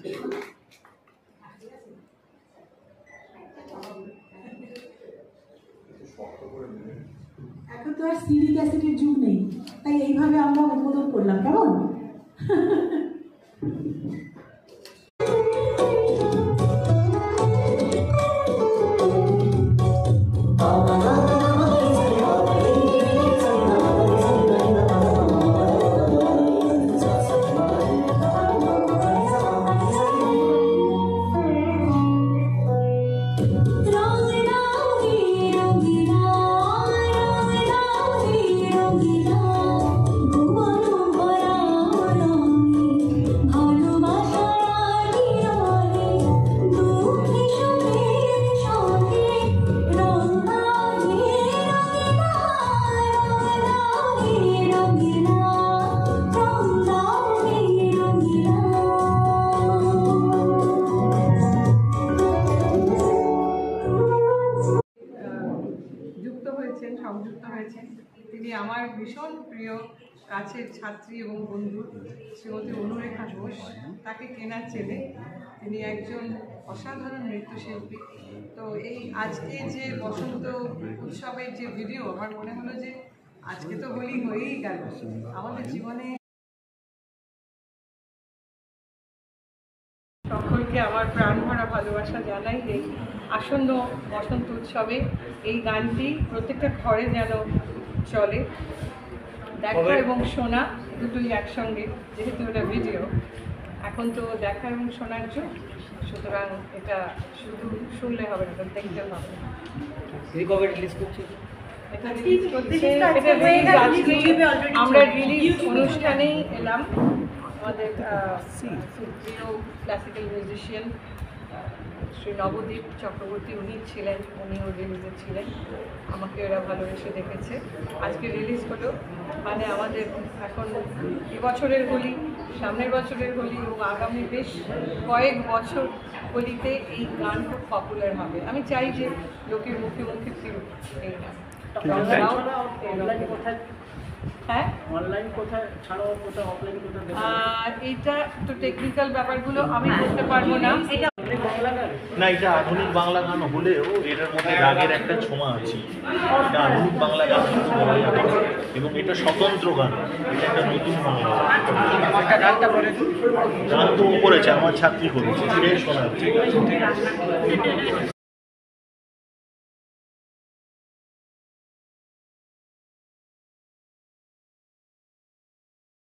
এখন তো আর সিডি ক্যাসেটের যুগ নেই, তাই এইভাবে আমরা উদ্বোধন করলাম, কেমন? সংযুক্ত হয়েছেন তিনি আমার ভীষণ প্রিয় কাছের ছাত্রী এবং বন্ধু শ্রীমতী অনুরেখা ঘোষ। তাকে কেনার ছেলে, তিনি একজন অসাধারণ নৃত্যশিল্পী। তো এই আজকে যে বসন্ত উৎসবের যে ভিডিও, আমার মনে হলো যে আজকে তো হোলি হয়েই গেল আমাদের জীবনে। সকলকে আমার প্রাণ ভরা ভালোবাসা জানাই। এই আসন্ন বসন্ত উৎসবে এই গানটি প্রত্যেকটা ঘরে যেন চলে। দেখা এবং শোনা দুটোই একসঙ্গে, যেহেতু এটা ভিডিও, এখন তো দেখা এবং শোনার যুগ, সুতরাং এটা শুধু শুনলে হবে না, দেখতে হবে। আমরা রিলিজ অনুষ্ঠানেই এলাম। আমাদের প্রিয় ক্লাসিক্যাল মিউজিশিয়ান শ্রী নবদ্বীপ চক্রবর্তী উনি ছিলেন, উনিও রিলিজে ছিলেন। আমাকে ওরা ভালোবেসে দেখেছে। আজকে রিলিজ হলো, মানে আমাদের এখন এবছরের হোলি, সামনের বছরের হোলি এবং আগামী বেশ কয়েক বছর হোলিতে এই গান খুব পপুলার হবে। আমি চাই যে লোকের মুখে মুখে ফিরুক এই গান। হ্যাঁ, এইটা তো টেকনিক্যাল ব্যাপারগুলো আমি বলতে পারবো না। না, এটা আধুনিক বাংলা গান হলেও এটার মধ্যে রাগের একটা ছোঁয়া আছে। এটা আধুনিক বাংলা গান এবং এটা স্বতন্ত্র গান, এটা একটা নতুন বাংলা গান তো করেছে আমার ছাত্রী করেছে, সে শোনা।